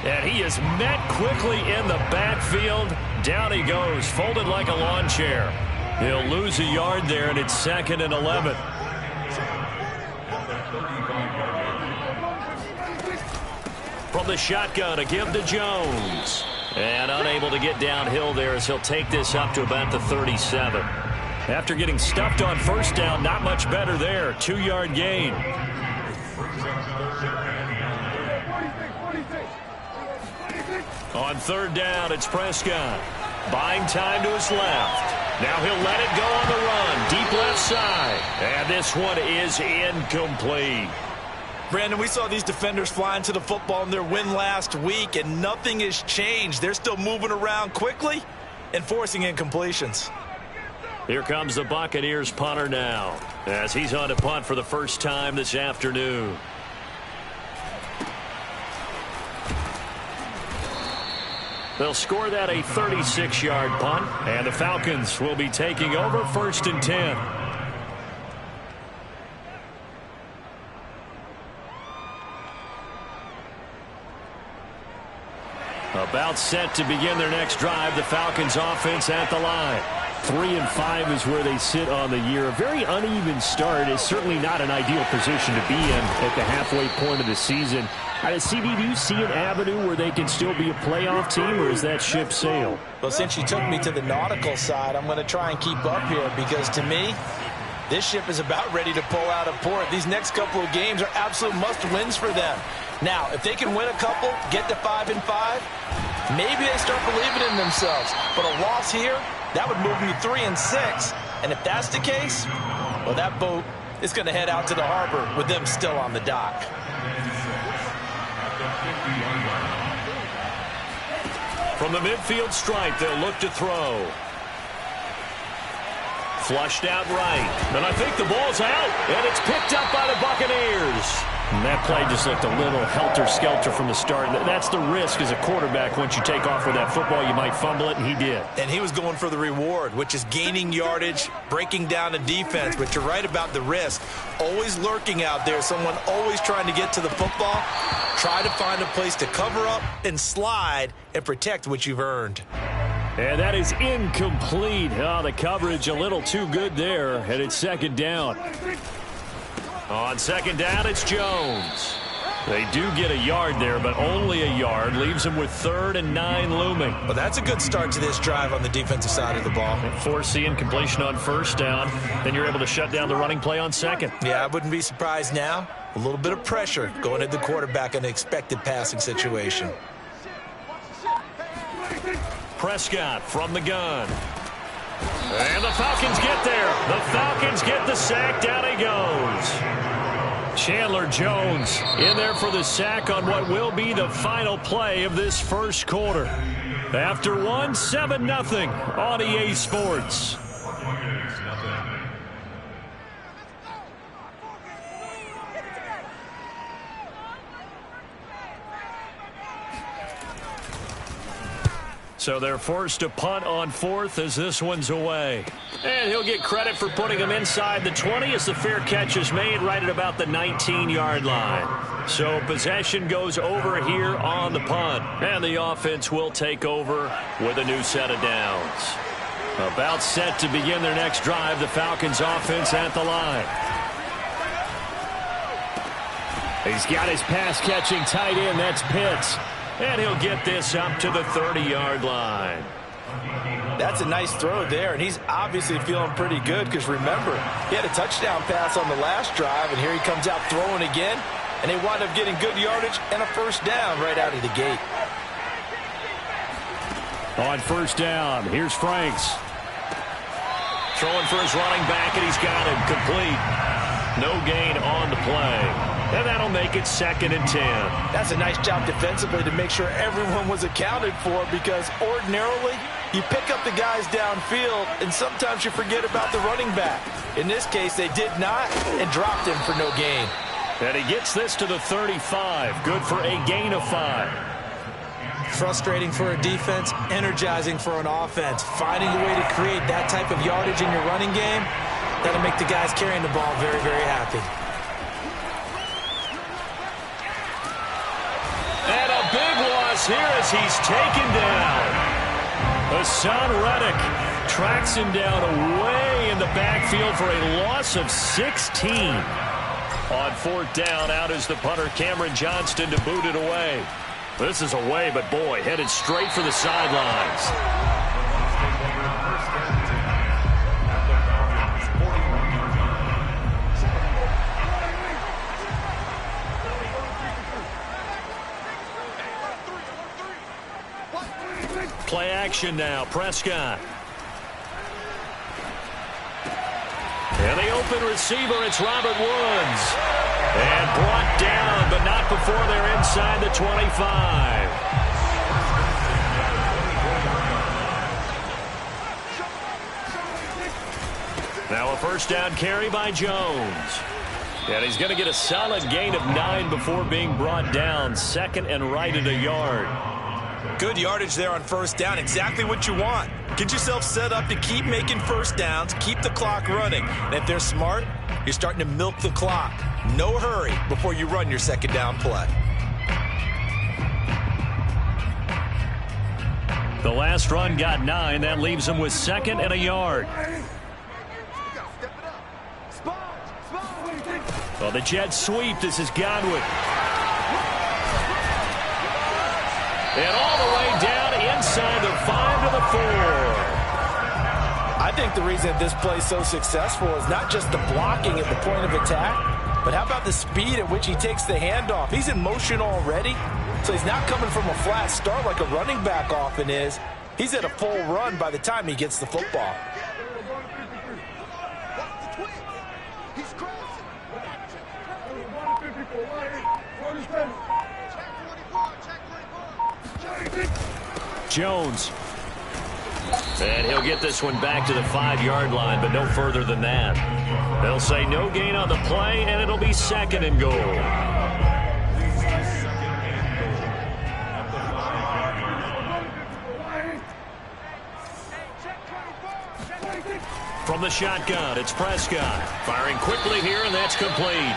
And he is met quickly in the backfield. Down he goes, folded like a lawn chair. He'll lose a yard there, and it's 2nd and 11. From the shotgun, a give to Jones. And unable to get downhill there as he'll take this up to about the 37. After getting stuffed on first down, not much better there. 2-yard gain. On 3rd down, it's Prescott. Buying time to his left. Now he'll let it go on the run. Deep left side. And this one is incomplete. Brandon, we saw these defenders flying to the football in their win last week, and nothing has changed. They're still moving around quickly and forcing incompletions. Here comes the Buccaneers punter now, as he's on to punt for the first time this afternoon. They'll score that a 36-yard punt, and the Falcons will be taking over 1st and 10. About set to begin their next drive, the Falcons offense at the line. 3-5 is where they sit on the year. A very uneven start is certainly not an ideal position to be in at the halfway point of the season. CD, do you see an avenue where they can still be a playoff team, or is that ship sailed? Well, since you took me to the nautical side, I'm going to try and keep up here, because to me, this ship is about ready to pull out of port. These next couple of games are absolute must-wins for them. Now, if they can win a couple, get to 5-5, maybe they start believing in themselves. But a loss here, that would move them to 3-6. And if that's the case, well, that boat is going to head out to the harbor with them still on the dock. From the midfield stripe, they'll look to throw. Flushed out right. And I think the ball's out. And it's picked up by the Buccaneers. And that play just looked a little helter-skelter from the start. That's the risk as a quarterback. Once you take off with that football, you might fumble it, and he did. And he was going for the reward, which is gaining yardage, breaking down the defense. But you're right about the risk. Always lurking out there, someone always trying to get to the football. Try to find a place to cover up and slide and protect what you've earned. And that is incomplete. Oh, the coverage a little too good there, and it's 2nd down. On 2nd down, it's Jones. They do get a yard there, but only a yard. Leaves them with 3rd and 9 looming. Well, that's a good start to this drive on the defensive side of the ball. Foreseeing completion on 1st down. Then you're able to shut down the running play on 2nd. Yeah, I wouldn't be surprised now. A little bit of pressure going at the quarterback in an expected passing situation. Prescott from the gun. And the Falcons get there. The Falcons get the sack. Down he goes. Chandler Jones in there for the sack on what will be the final play of this first quarter. After 7-0 on EA Sports. So they're forced to punt on 4th as this one's away. And he'll get credit for putting him inside the 20 as the fair catch is made right at about the 19-yard line. So possession goes over here on the punt. And the offense will take over with a new set of downs. About set to begin their next drive, the Falcons offense at the line. He's got his pass-catching tight end. That's Pitts. And he'll get this up to the 30-yard line. That's a nice throw there, and he's obviously feeling pretty good because, remember, he had a touchdown pass on the last drive, and here he comes out throwing again, and they wind up getting good yardage and a 1st down right out of the gate. On 1st down, here's Franks. Throwing for his running back, and he's got him complete. No gain on the play. And that'll make it 2nd and 10. That's a nice job defensively to make sure everyone was accounted for, because ordinarily you pick up the guys downfield and sometimes you forget about the running back. In this case, they did not and dropped him for no gain. And he gets this to the 35. Good for a gain of 5. Frustrating for a defense, energizing for an offense. Finding a way to create that type of yardage in your running game, that'll make the guys carrying the ball very, very happy. here as he's taken down. Hassan Reddick tracks him down away in the backfield for a loss of 16. On fourth down, out is the punter, Cameron Johnston, to boot it away. This is away, but boy, headed straight for the sidelines. Play action now, Prescott. And the open receiver, it's Robert Woods. And brought down, but not before they're inside the 25. Now a first down carry by Jones. And he's going to get a solid gain of 9 before being brought down. Second and right at a yard. Good yardage there on first down. Exactly what you want. Get yourself set up to keep making first downs, keep the clock running. And if they're smart, you're starting to milk the clock. No hurry before you run your second down play. The last run got 9. That leaves them with second and a yard. Well, the jet sweep. This is Godwin. And all the way down inside the 5 to the 4. I think the reason this play is so successful is not just the blocking at the point of attack, but how about the speed at which he takes the handoff? He's in motion already, so he's not coming from a flat start like a running back often is. He's at a full run by the time he gets the football. Jones. And he'll get this one back to the 5-yard line, but no further than that. They'll say no gain on the play, and it'll be second and goal. From the shotgun, it's Prescott. Firing quickly here, and that's complete.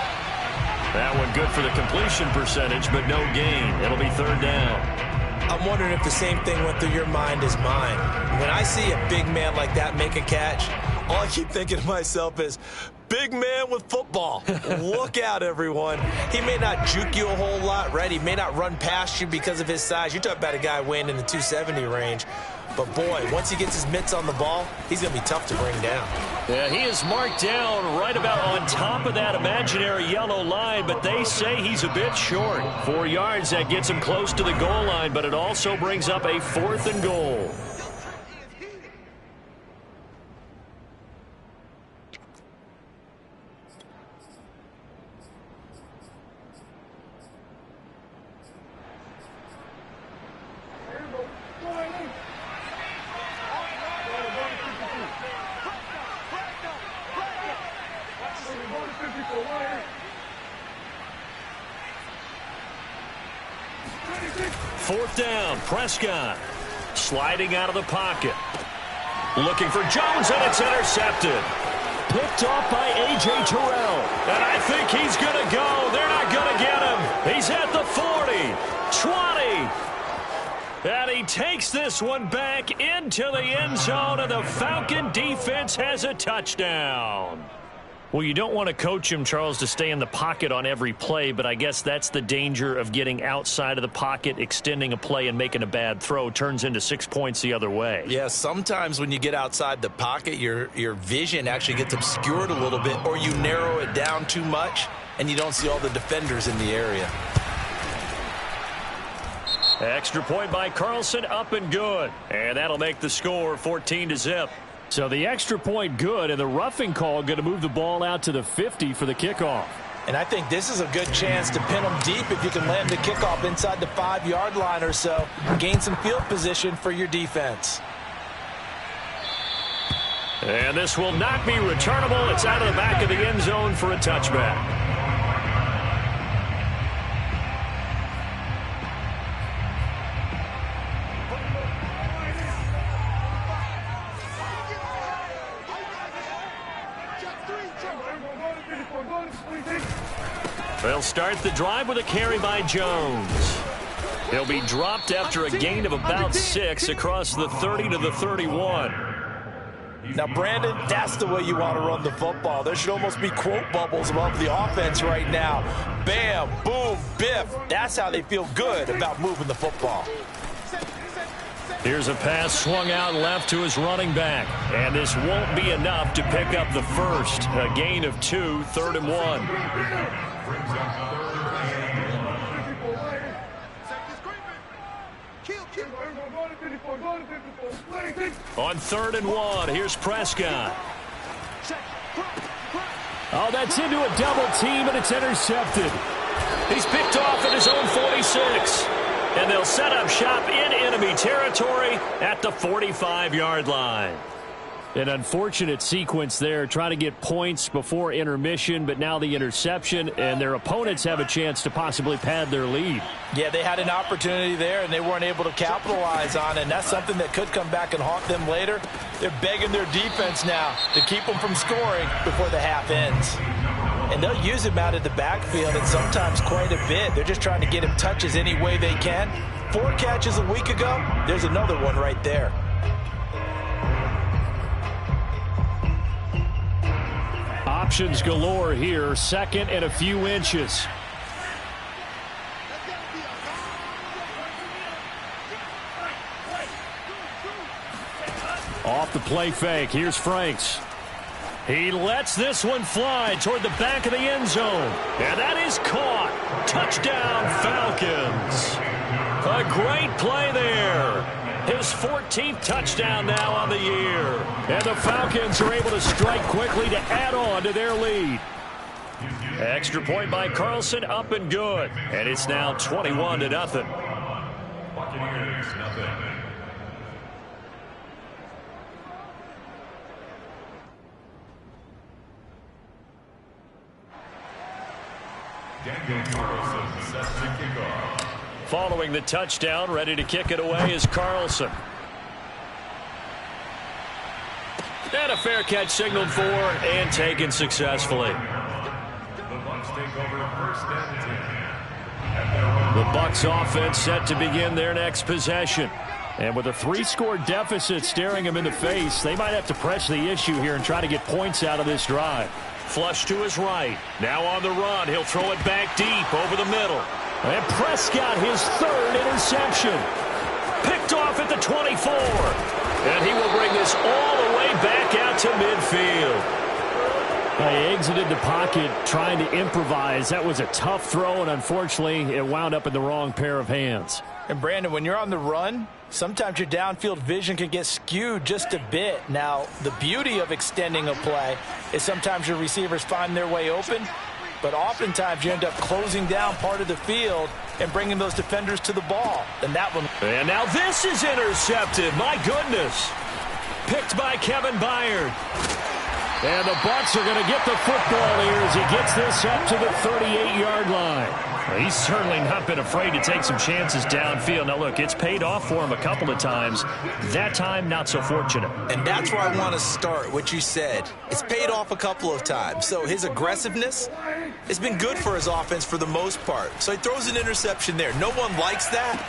That one good for the completion percentage, but no gain. It'll be third down. I'm wondering if the same thing went through your mind as mine. When I see a big man like that make a catch, all I keep thinking to myself is, big man with football. Look out, everyone. He may not juke you a whole lot, right? He may not run past you because of his size. You're talking about a guy weighing in the 270 range. But, boy, once he gets his mitts on the ball, he's going to be tough to bring down. Yeah, he is marked down right about on top of that imaginary yellow line, but they say he's a bit short. 4 yards, that gets him close to the goal line, but it also brings up a 4th and goal. Fourth down, Prescott sliding out of the pocket. Looking for Jones, and it's intercepted. Picked off by A.J. Terrell. And I think he's going to go. They're not going to get him. He's at the 40, 20. And he takes this one back into the end zone, and the Falcon defense has a touchdown. Well, you don't want to coach him, Charles, to stay in the pocket on every play, but I guess that's the danger of getting outside of the pocket, extending a play, and making a bad throw. Turns into 6 points the other way. Yeah, sometimes when you get outside the pocket, your vision actually gets obscured a little bit, or you narrow it down too much, and you don't see all the defenders in the area. Extra point by Carlson, up and good. And that'll make the score 14-0. So the extra point good, and the roughing call going to move the ball out to the 50 for the kickoff. And I think this is a good chance to pin them deep if you can land the kickoff inside the 5-yard line or so. Gain some field position for your defense. And this will not be returnable. It's out of the back of the end zone for a touchback. They'll start the drive with a carry by Jones. He'll be dropped after a gain of about 6 across the 30 to the 31. Now, Brandon, that's the way you want to run the football. There should almost be quote bubbles above the offense right now. Bam, boom, biff. That's how they feel good about moving the football. Here's a pass swung out left to his running back. And this won't be enough to pick up the first. A gain of 2, 3rd and 1. On 3rd and 1, here's Prescott. Oh, that's into a double team, and it's intercepted. He's picked off at his own 46. And they'll set up shop in enemy territory at the 45-yard line. An unfortunate sequence there, trying to get points before intermission, but now the interception, and their opponents have a chance to possibly pad their lead. Yeah, they had an opportunity there, and they weren't able to capitalize on it, and that's something that could come back and haunt them later. They're begging their defense now to keep them from scoring before the half ends. And they'll use him out of the backfield, and sometimes quite a bit. They're just trying to get him touches any way they can. 4 catches a week ago, there's another one right there. Options galore here, 2nd and a few inches. Off the play fake, here's Franks. He lets this one fly toward the back of the end zone. And that is caught. Touchdown, Falcons. A great play there. His 14th touchdown now on the year. And the Falcons are able to strike quickly to add on to their lead. Extra point by Carlson, up and good. And it's now 21-0. Buccaneers, nothing. Daniel Carlson sets the kickoff. Following the touchdown, ready to kick it away is Carlson. And a fair catch signaled for and taken successfully. The Bucs take over 1st and 10. The Bucs offense set to begin their next possession. And with a 3-score deficit staring them in the face, they might have to press the issue here and try to get points out of this drive. Flush to his right. Now on the run. He'll throw it back deep over the middle. And Prescott, his 3rd interception. Picked off at the 24. And he will bring this all the way back out to midfield. He exited the pocket trying to improvise. That was a tough throw, and unfortunately, it wound up in the wrong pair of hands. And Brandon, when you're on the run, sometimes your downfield vision can get skewed just a bit. Now, the beauty of extending a play is sometimes your receivers find their way open, but oftentimes you end up closing down part of the field and bringing those defenders to the ball. And that one. And now this is intercepted. My goodness. Picked by Kevin Byard. And the Bucs are going to get the football here as he gets this up to the 38-yard line. Well, he's certainly not been afraid to take some chances downfield. Now, look, it's paid off for him a couple of times. That time, not so fortunate. And that's where I want to start, what you said. It's paid off a couple of times. So his aggressiveness has been good for his offense for the most part. So he throws an interception there. No one likes that,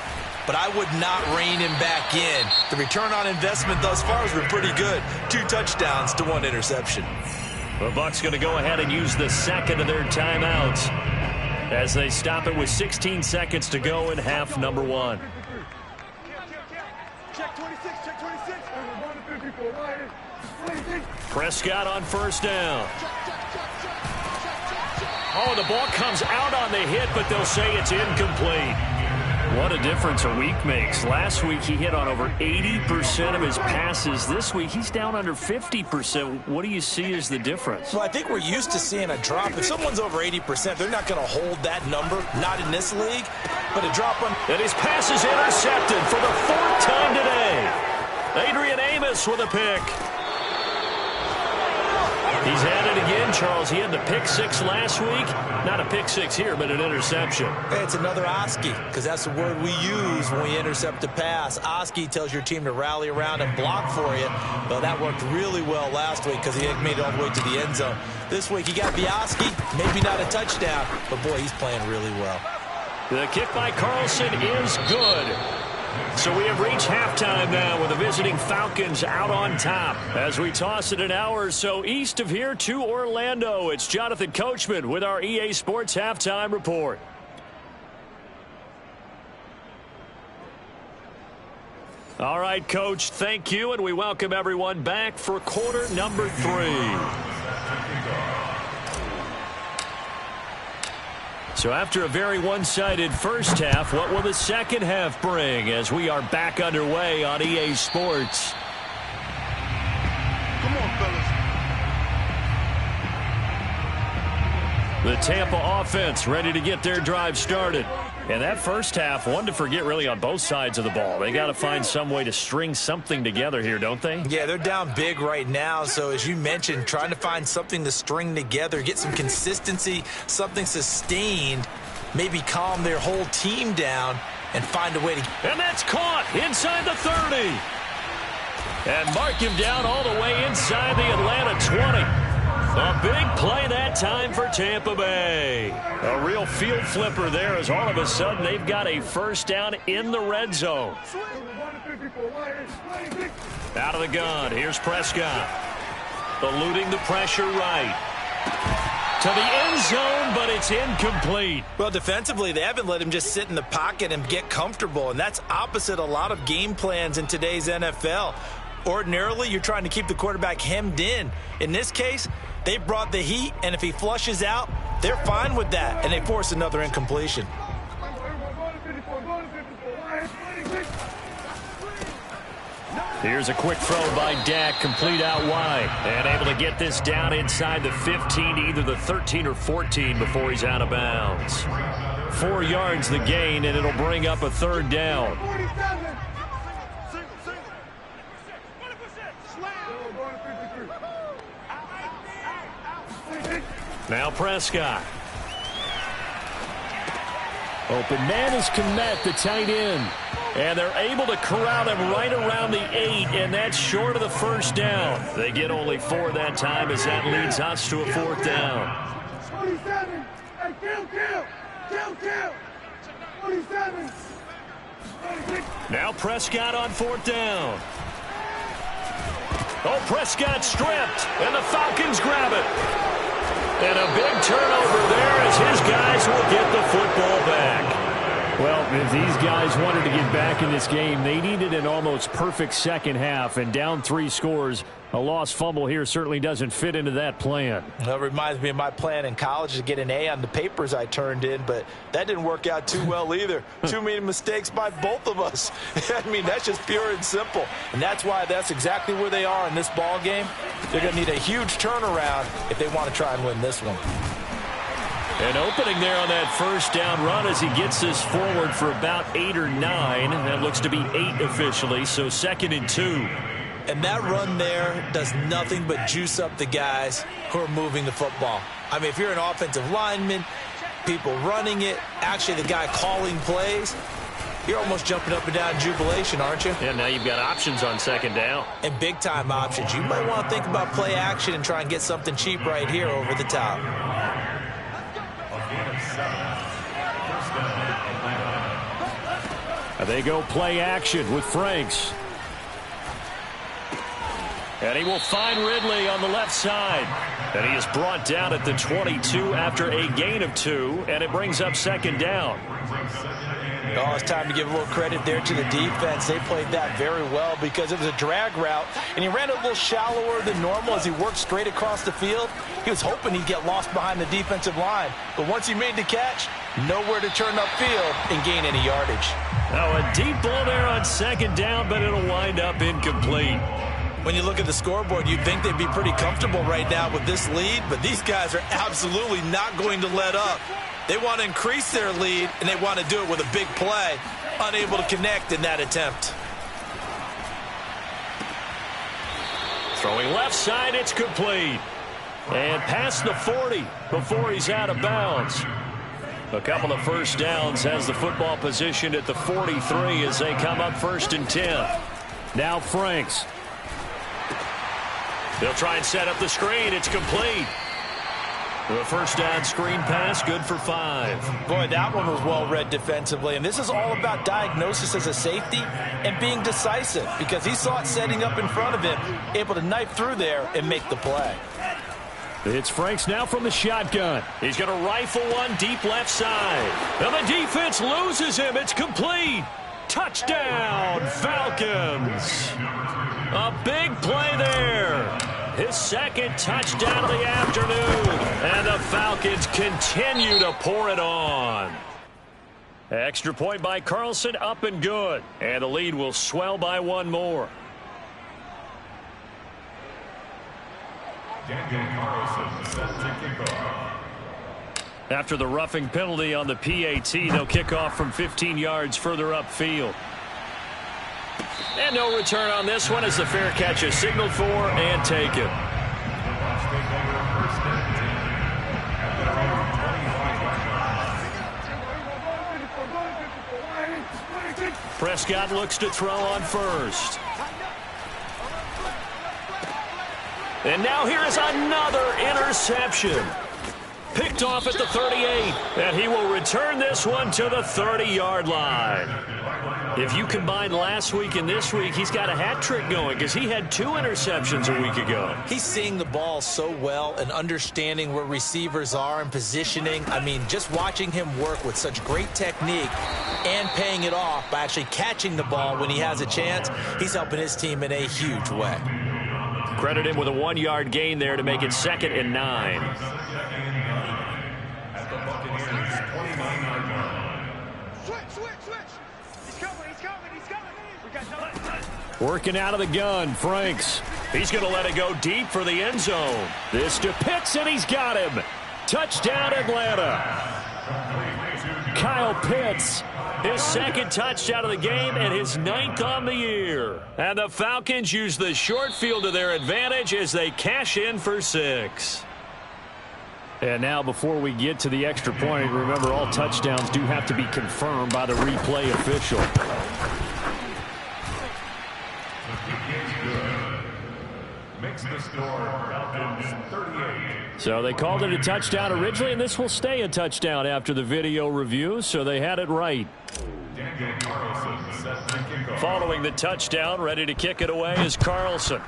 but I would not rein him back in. The return on investment thus far has been pretty good. 2 touchdowns to 1 interception. The Bucs going to go ahead and use the second of their timeouts as they stop it with 16 seconds to go in half number 1. Check 26, check 26. Prescott on 1st down. Oh, the ball comes out on the hit, but they'll say it's incomplete. What a difference a week makes. Last week he hit on over 80% of his passes. This week he's down under 50%. What do you see as the difference? Well, I think we're used to seeing a drop. If someone's over 80%, they're not going to hold that number, not in this league. But a drop on... And his pass is intercepted for the 4th time today. Adrian Amos with a pick. He's had it again, Charles. He had the pick 6 last week. Not a pick 6 here, but an interception. Hey, it's another Oski, because that's the word we use when we intercept a pass. Oski tells your team to rally around and block for you. Well, that worked really well last week because he made it all the way to the end zone. This week, he got the Oski, maybe not a touchdown, but boy, he's playing really well. The kick by Carlson is good. So we have reached halftime now with the visiting Falcons out on top. As we toss it an hour or so east of here to Orlando, it's Jonathan Coachman with our EA Sports Halftime Report. All right, Coach, thank you, and we welcome everyone back for quarter number 3. So after a very one-sided first half, what will the second half bring as we are back underway on EA Sports? Come on, fellas. The Tampa offense ready to get their drive started. And that first half, one to forget really on both sides of the ball. They got to find some way to string something together here, don't they? Yeah, they're down big right now. So as you mentioned, trying to find something to string together, get some consistency, something sustained, maybe calm their whole team down and find a way to... And that's caught inside the 30. And mark him down all the way inside the Atlanta 20. A big play that time for Tampa Bay. A real field flipper there as all of a sudden they've got a first down in the red zone. Out of the gun. Here's Prescott. Eluding the pressure right. To the end zone, but it's incomplete. Well, defensively, they haven't let him just sit in the pocket and get comfortable, and that's opposite a lot of game plans in today's NFL. Ordinarily, you're trying to keep the quarterback hemmed in. In this case, they brought the heat, and if he flushes out, they're fine with that, and they force another incompletion. Here's a quick throw by Dak, complete out wide, and able to get this down inside the 15, either the 13 or 14 before he's out of bounds. 4 yards the gain, and it'll bring up a third down. Now Prescott. Open man is Kmet, the tight end. And they're able to corral him right around the 8, and that's short of the first down. They get only 4 that time as that leads us to a 4th down. 27. Hey, kill. 27. Now Prescott on 4th down. Oh, Prescott stripped, and the Falcons grab it. And a big turnover there as his guys will get the football back. Well, if these guys wanted to get back in this game, they needed an almost perfect second half, and down 3 scores. A lost fumble here certainly doesn't fit into that plan. Well, it reminds me of my plan in college to get an A on the papers I turned in, but that didn't work out too well either. Too many mistakes by both of us. I mean, that's just pure and simple. And that's why that's exactly where they are in this ball game. They're going to need a huge turnaround if they want to try and win this one. An opening there on that first down run as he gets this forward for about 8 or 9. That looks to be 8 officially, so 2nd and 2. And that run there does nothing but juice up the guys who are moving the football. I mean, if you're an offensive lineman, people running it, actually the guy calling plays, you're almost jumping up and down in jubilation, aren't you? Yeah, now you've got options on 2nd down. And big-time options. You might want to think about play action and try and get something cheap right here over the top. They go play action with Franks. And he will find Ridley on the left side. And he is brought down at the 22 after a gain of 2, and it brings up 2nd down. Oh, it's time to give a little credit there to the defense. They played that very well because it was a drag route, and he ran a little shallower than normal as he worked straight across the field. He was hoping he'd get lost behind the defensive line, but once he made the catch, nowhere to turn upfield and gain any yardage. Now a deep ball there on 2nd down, but it'll wind up incomplete. When you look at the scoreboard, you'd think they'd be pretty comfortable right now with this lead, but these guys are absolutely not going to let up. They want to increase their lead, and they want to do it with a big play. Unable to connect in that attempt. Throwing left side, it's complete. And past the 40 before he's out of bounds. A couple of first downs has the football positioned at the 43 as they come up 1st and 10. Now Franks. They'll try and set up the screen. It's complete. The first down screen pass, good for 5. Boy, that one was well read defensively. And this is all about diagnosis as a safety and being decisive, because he saw it setting up in front of him, able to knife through there and make the play. It's Franks now from the shotgun. He's going to rifle one deep left side. And the defense loses him. It's complete. Touchdown, Falcons. A big play there. His second touchdown of the afternoon. And the Falcons continue to pour it on. Extra point by Carlson, up and good. And the lead will swell by one more. After the roughing penalty on the PAT, they'll kick off from 15 yards further upfield. And no return on this one as the fair catch is signaled for and taken. Prescott looks to throw on first. And now here is another interception. Picked off at the 38. And he will return this one to the 30-yard line. If you combine last week and this week, he's got a hat trick going because he had 2 interceptions a week ago. He's seeing the ball so well and understanding where receivers are and positioning. I mean, just watching him work with such great technique and paying it off by actually catching the ball when he has a chance, he's helping his team in a huge way. Credit him with a 1-yard gain there to make it 2nd and 9. Working out of the gun, Franks. He's going to let it go deep for the end zone. This to Pitts, and he's got him. Touchdown, Atlanta. Kyle Pitts. His second touchdown of the game and his 9th on the year. And the Falcons use the short field to their advantage as they cash in for 6. And now before we get to the extra point, remember all touchdowns do have to be confirmed by the replay official. Makes the score Falcons 38. So they called it a touchdown originally, and this will stay a touchdown after the video review, so they had it right. Following the touchdown, ready to kick it away is Carlson.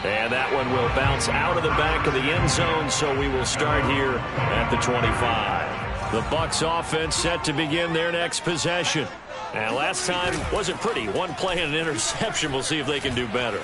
And that one will bounce out of the back of the end zone, so we will start here at the 25. The Bucs offense set to begin their next possession. And last time wasn't pretty. One play and an interception. We'll see if they can do better.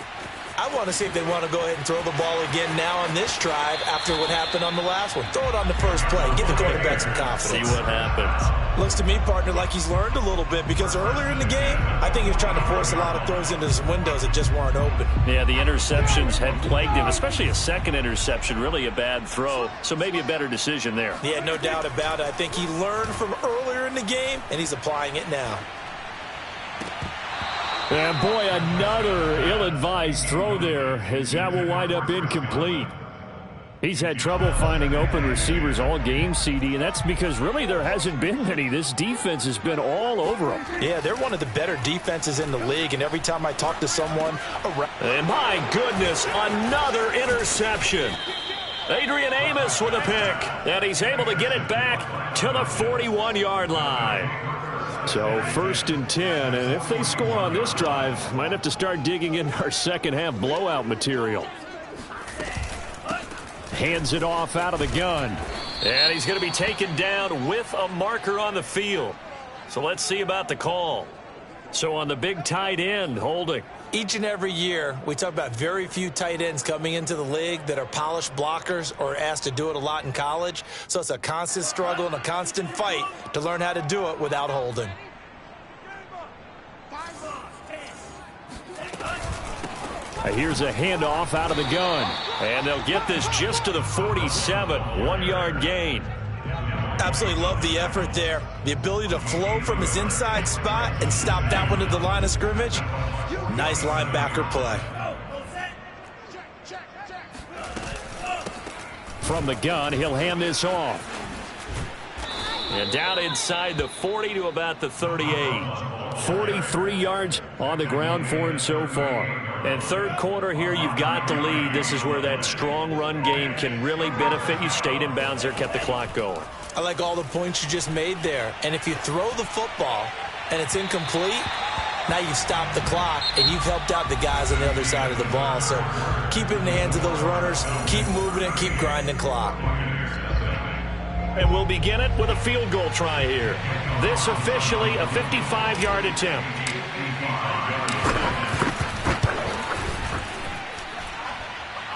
I want to see if they want to go ahead and throw the ball again now on this drive after what happened on the last one. Throw it on the first play. Give the quarterback some confidence. See what happens. Looks to me, partner, like he's learned a little bit, because earlier in the game, I think he was trying to force a lot of throws into some windows that just weren't open. Yeah, the interceptions had plagued him, especially a second interception, really a bad throw. So maybe a better decision there. Yeah, no doubt about it. I think he learned from earlier in the game, and he's applying it now. And boy, another ill-advised throw there, as that will wind up incomplete. He's had trouble finding open receivers all game, CD, and that's because really there hasn't been many. This defense has been all over them. Yeah, they're one of the better defenses in the league, and every time I talk to someone around... And my goodness, another interception. Adrian Amos with a pick, and he's able to get it back to the 41-yard line. So 1st and 10, and if they score on this drive, might have to start digging in our second half blowout material. Hands it off out of the gun. And he's going to be taken down with a marker on the field. So let's see about the call. So on the big tight end, holding. Each and every year, we talk about very few tight ends coming into the league that are polished blockers or asked to do it a lot in college. So it's a constant struggle and a constant fight to learn how to do it without holding. Here's a handoff out of the gun. And they'll get this just to the 47, 1-yard gain. Absolutely love the effort there. The ability to flow from his inside spot and stop that one at the line of scrimmage. Nice linebacker play. From the gun, he'll hand this off. And down inside the 40 to about the 38. 43 yards on the ground for him so far. And third quarter here, you've got the lead. This is where that strong run game can really benefit you. Stayed in bounds there, kept the clock going. I like all the points you just made there. And if you throw the football and it's incomplete, now you've stopped the clock and you've helped out the guys on the other side of the ball. So keep it in the hands of those runners. Keep moving and keep grinding clock. And we'll begin it with a field goal try here. This officially a 55-yard attempt.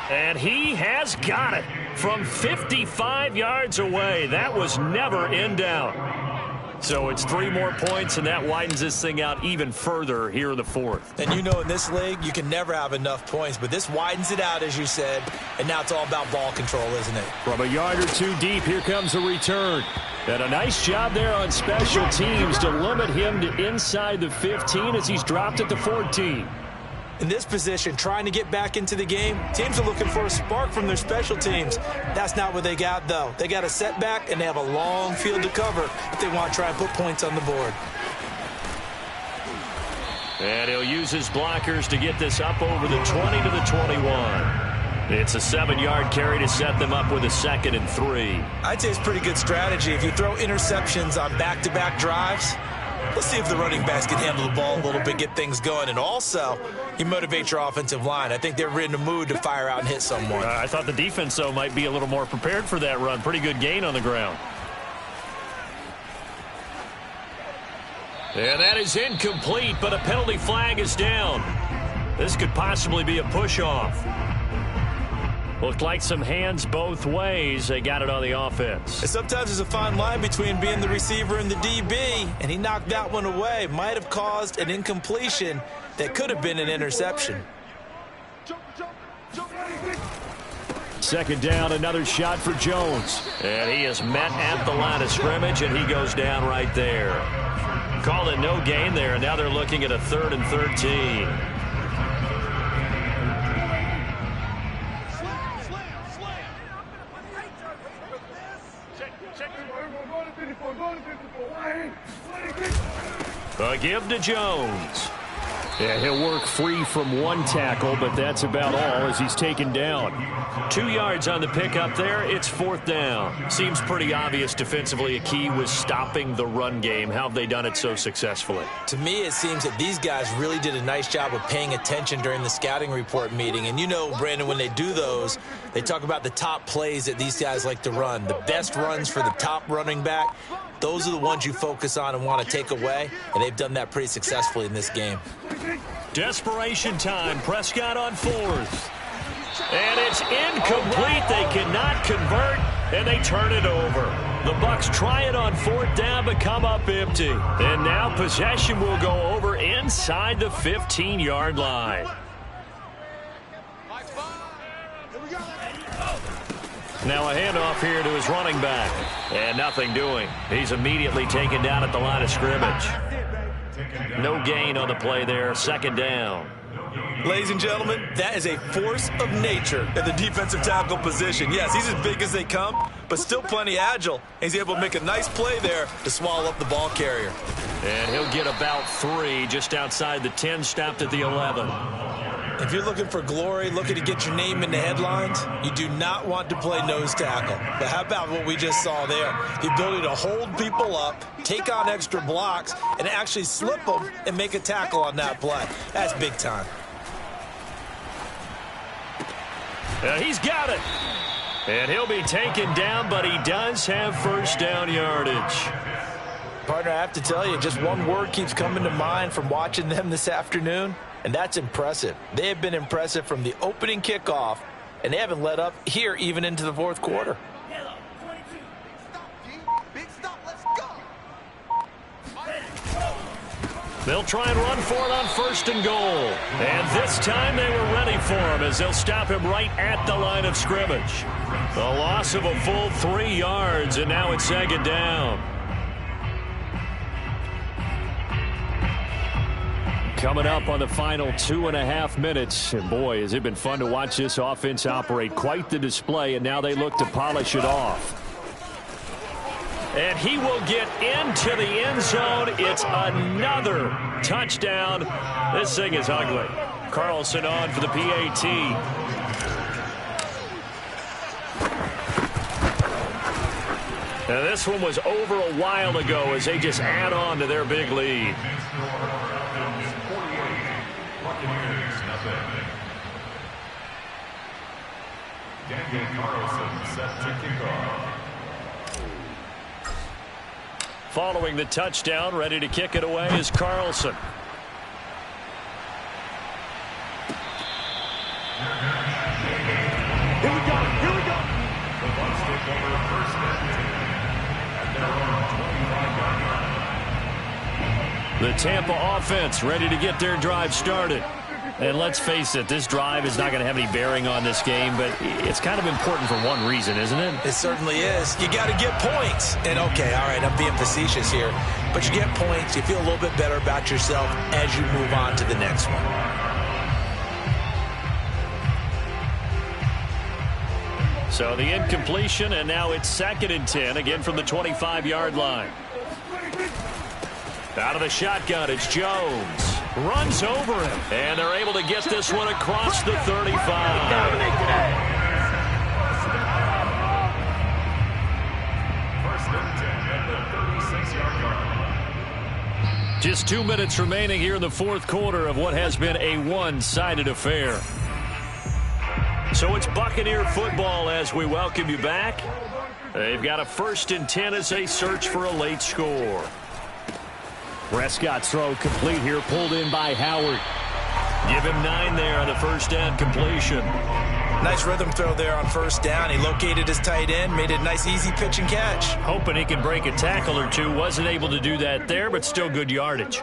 And he has got it from 55 yards away. That was never in doubt. So it's 3 more points, and that widens this thing out even further here in the fourth. And you know in this league, you can never have enough points, but this widens it out, as you said, and now it's all about ball control, isn't it? From a yard or two deep, here comes a return. And a nice job there on special teams to limit him to inside the 15 as he's dropped at the 14. In this position, trying to get back into the game, teams are looking for a spark from their special teams. That's not what they got, though. They got a setback, and they have a long field to cover if they want to try and put points on the board. And he'll use his blockers to get this up over the 20 to the 21. It's a 7-yard carry to set them up with a 2nd and 3. I'd say it's pretty good strategy. If you throw interceptions on back-to-back drives, let's see if the running backs can handle the ball a little bit, get things going. And also, you motivate your offensive line. I think they're in the mood to fire out and hit someone. I thought the defense, though, might be a little more prepared for that run. Pretty good gain on the ground. And that is incomplete, but a penalty flag is down. This could possibly be a push-off. Looked like some hands both ways. They got it on the offense. And sometimes there's a fine line between being the receiver and the DB, and he knocked that one away. Might have caused an incompletion that could have been an interception. Second down, another shot for Jones. And he is met at the line of scrimmage, and he goes down right there. Call it no gain there, and now they're looking at a 3rd and 13. A give to Jones. Yeah, he'll work free from one tackle, but that's about all as he's taken down. 2 yards on the pickup there. It's 4th down. Seems pretty obvious defensively a key was stopping the run game. How have they done it so successfully? To me, it seems that these guys really did a nice job of paying attention during the scouting report meeting. And you know, Brandon, when they do those, they talk about the top plays that these guys like to run. The best runs for the top running back. Those are the ones you focus on and want to take away, and they've done that pretty successfully in this game. Desperation time. Prescott on 4th. And it's incomplete. They cannot convert, and they turn it over. The Bucs try it on 4th down, but come up empty. And now possession will go over inside the 15-yard line. Now a handoff here to his running back. And nothing doing. He's immediately taken down at the line of scrimmage. No gain on the play there. 2nd down. Ladies and gentlemen, that is a force of nature at the defensive tackle position. Yes, he's as big as they come, but still plenty agile. He's able to make a nice play there to swallow up the ball carrier. And he'll get about 3 just outside the 10, stopped at the 11. If you're looking for glory, looking to get your name in the headlines, you do not want to play nose tackle. But how about what we just saw there? The ability to hold people up, take on extra blocks, and actually slip them and make a tackle on that play. That's big time. He's got it. And he'll be taken down, but he does have 1st down yardage. Partner, I have to tell you, just one word keeps coming to mind from watching them this afternoon, and that's impressive. They have been impressive from the opening kickoff, and they haven't let up here even into the 4th quarter. They'll try and run for it on 1st and goal. And this time they were ready for him as they'll stop him right at the line of scrimmage. The loss of a full 3 yards, and now it's 2nd down. Coming up on the final 2.5 minutes. And boy, has it been fun to watch this offense operate. Quite the display, and now they look to polish it off. And he will get into the end zone. It's another touchdown. This thing is ugly. Carlson on for the PAT. Now this one was over a while ago as they just add on to their big lead. Daniel Carlson set to kick off. Following the touchdown, ready to kick it away is Carlson. Here we go. Here we go. The Bucs take over first and 10 at their own 25-yard line. The Tampa offense ready to get their drive started. And let's face it, this drive is not going to have any bearing on this game, but it's kind of important for one reason, isn't it? It certainly is. You got to get points. And, okay, all right, I'm being facetious here. But you get points, you feel a little bit better about yourself as you move on to the next one. So the incompletion, and now it's 2nd and 10, again from the 25-yard line. Out of the shotgun, it's Jones. Runs over him, and they're able to get this one across the 35. First and 10 at the 36-yard line. Just 2 minutes remaining here in the fourth quarter of what has been a one-sided affair. So it's Buccaneer football as we welcome you back. They've got a 1st and 10 as they search for a late score. Prescott's throw complete here, pulled in by Howard. Give him 9 there on the first down completion. Nice rhythm throw there on first down. He located his tight end, made it a nice, easy pitch and catch. Hoping he can break a tackle or two. Wasn't able to do that there, but still good yardage.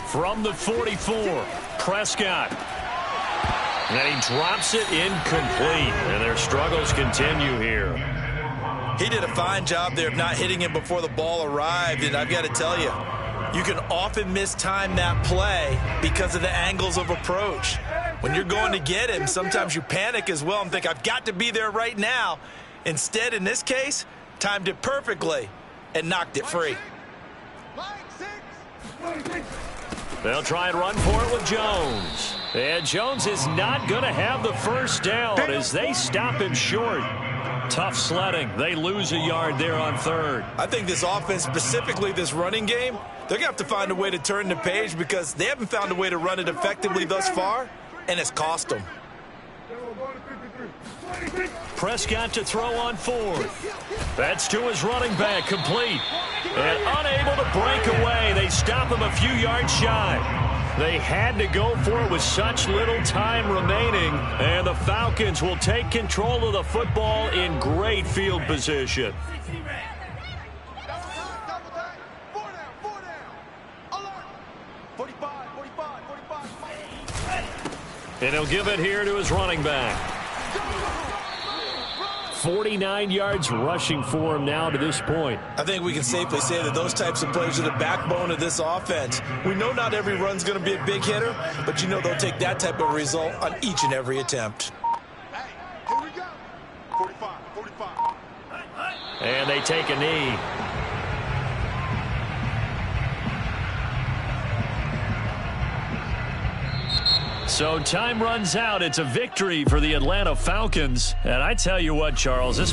From the 44, Prescott. And then he drops it incomplete. And their struggles continue here. He did a fine job there of not hitting him before the ball arrived. And I've got to tell you, you can often mistime that play because of the angles of approach. When you're going to get him, sometimes you panic as well and think, I've got to be there right now. Instead, in this case, timed it perfectly and knocked it free. They'll try and run for it with Jones. And Jones is not going to have the first down as they stop him short. Tough sledding. They lose a yard there on 3rd. I think this offense, specifically this running game, they're going to have to find a way to turn the page because they haven't found a way to run it effectively thus far, and it's cost them. Prescott to throw on 4th. That's to his running back, complete. And unable to break away. They stop him a few yards shy. They had to go for it with such little time remaining. And the Falcons will take control of the football in great field position. And he'll give it here to his running back. 49 yards rushing for him now to this point. I think we can safely say that those types of players are the backbone of this offense. We know not every run's going to be a big hitter, but you know they'll take that type of result on each and every attempt. Hey, here we go. 45. And they take a knee. So time runs out. It's a victory for the Atlanta Falcons. And I tell you what, Charles, this